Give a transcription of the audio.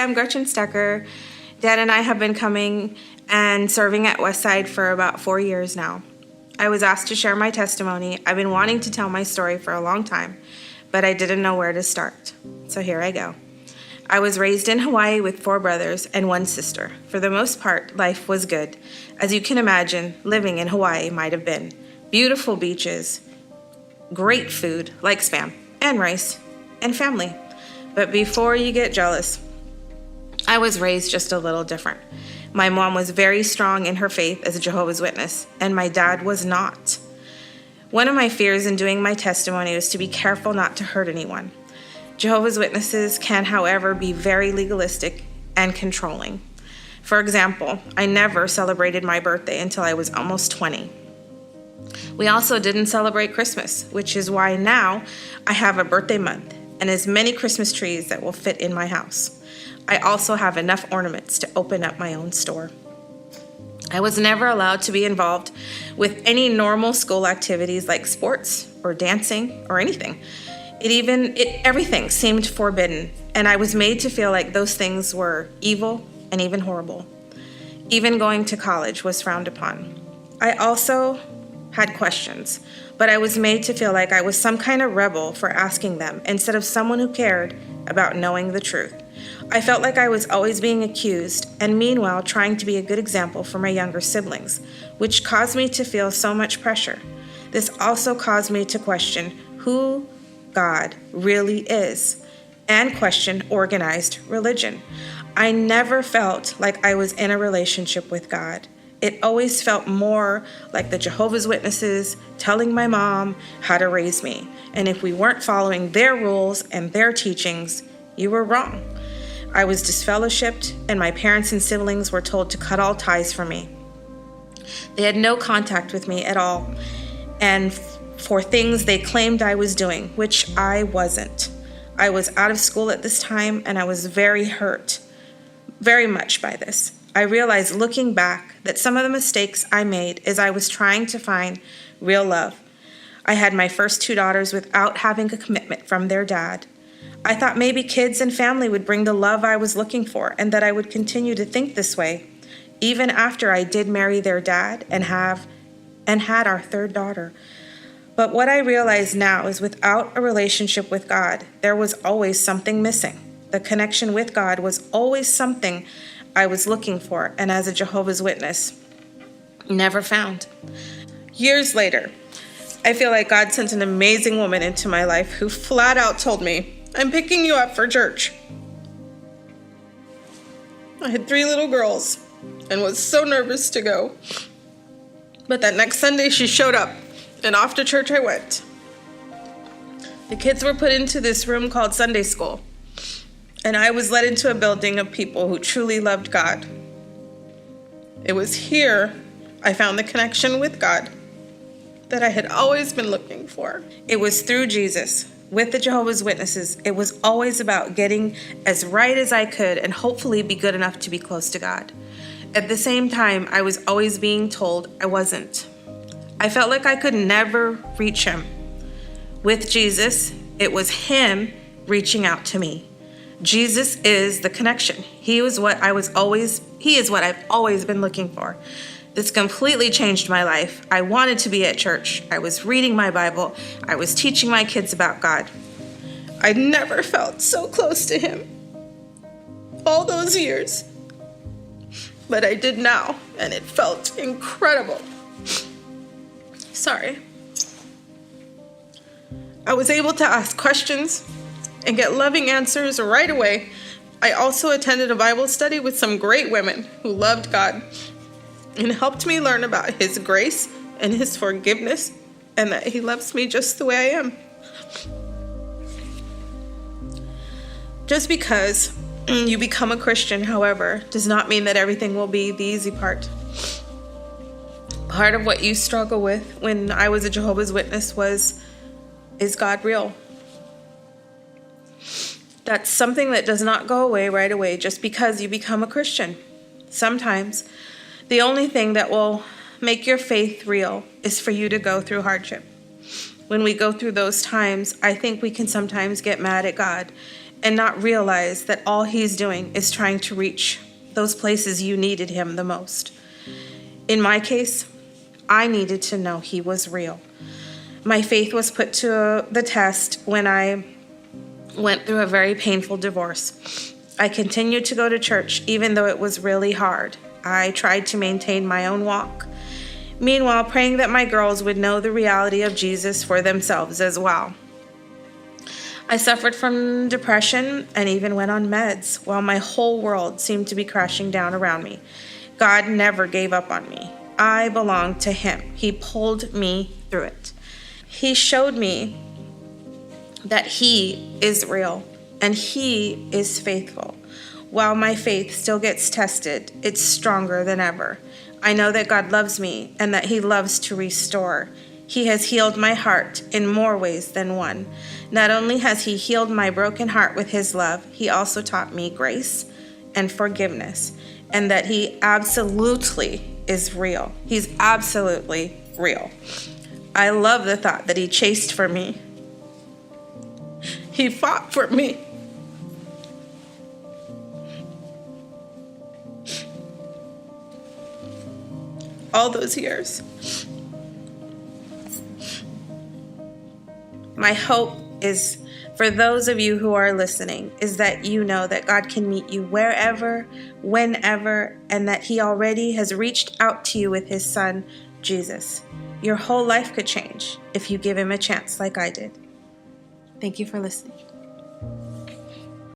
I'm Gretchen Stecker. Dad and I have been coming and serving at Westside for about 4 years now. I was asked to share my testimony. I've been wanting to tell my story for a long time, but I didn't know where to start. So here I go. I was raised in Hawaii with 4 brothers and 1 sister. For the most part, life was good. As you can imagine, living in Hawaii might have been. Beautiful beaches, great food like Spam and rice, and family. But before you get jealous, I was raised just a little different. My mom was very strong in her faith as a Jehovah's Witness, and my dad was not. One of my fears in doing my testimony was to be careful not to hurt anyone. Jehovah's Witnesses can, however, be very legalistic and controlling. For example, I never celebrated my birthday until I was almost 20. We also didn't celebrate Christmas, which is why now I have a birthday month and as many Christmas trees that will fit in my house. I also have enough ornaments to open up my own store. I was never allowed to be involved with any normal school activities like sports or dancing or anything. Everything seemed forbidden, and I was made to feel like those things were evil and even horrible. Even going to college was frowned upon. I also had questions, but I was made to feel like I was some kind of rebel for asking them instead of someone who cared about knowing the truth. I felt like I was always being accused and meanwhile trying to be a good example for my younger siblings, which caused me to feel so much pressure. This also caused me to question who God really is and question organized religion. I never felt like I was in a relationship with God. It always felt more like the Jehovah's Witnesses telling my mom how to raise me. And if we weren't following their rules and their teachings, you were wrong. I was disfellowshipped, and my parents and siblings were told to cut all ties from me. They had no contact with me at all, and for things they claimed I was doing, which I wasn't. I was out of school at this time, and I was very hurt, very much by this. I realized looking back that some of the mistakes I made as I was trying to find real love. I had my first 2 daughters without having a commitment from their dad. I thought maybe kids and family would bring the love I was looking for and that I would continue to think this way, even after I did marry their dad and had our 3rd daughter. But what I realize now is without a relationship with God, there was always something missing. The connection with God was always something I was looking for, and as a Jehovah's Witness, never found. Years later, I feel like God sent an amazing woman into my life who flat out told me, "I'm picking you up for church." I had 3 little girls and was so nervous to go. But that next Sunday she showed up, and off to church I went. The kids were put into this room called Sunday school, and I was led into a building of people who truly loved God. It was here I found the connection with God that I had always been looking for. It was through Jesus. With the Jehovah's Witnesses, it was always about getting as right as I could and hopefully be good enough to be close to God. At the same time, I was always being told I wasn't. I felt like I could never reach him. With Jesus, it was him reaching out to me. Jesus is the connection. He is what I've always been looking for. This completely changed my life. I wanted to be at church. I was reading my Bible. I was teaching my kids about God. I'd never felt so close to him all those years. But I did now, and it felt incredible. Sorry. I was able to ask questions and get loving answers right away. I also attended a Bible study with some great women who loved God and helped me learn about his grace and his forgiveness and that he loves me just the way I am. Just because you become a Christian, however, does not mean that everything will be the easy part. Part of what you struggle with when I was a Jehovah's Witness is God real? That's something that does not go away right away just because you become a Christian. Sometimes the only thing that will make your faith real is for you to go through hardship. When we go through those times, I think we can sometimes get mad at God and not realize that all he's doing is trying to reach those places you needed him the most. In my case, I needed to know he was real. My faith was put to the test when I went through a very painful divorce. I continued to go to church even though it was really hard. I tried to maintain my own walk, meanwhile praying that my girls would know the reality of Jesus for themselves as well. I suffered from depression and even went on meds while my whole world seemed to be crashing down around me. God never gave up on me. I belonged to him. He pulled me through it. He showed me that he is real and he is faithful. While my faith still gets tested, it's stronger than ever. I know that God loves me and that he loves to restore. He has healed my heart in more ways than one. Not only has he healed my broken heart with his love, he also taught me grace and forgiveness, and that he absolutely is real. He's absolutely real. I love the thought that he chased for me. He fought for me. All those years. My hope is for those of you who are listening is that you know that God can meet you wherever, whenever, and that he already has reached out to you with his son, Jesus. Your whole life could change if you give him a chance like I did. Thank you for listening.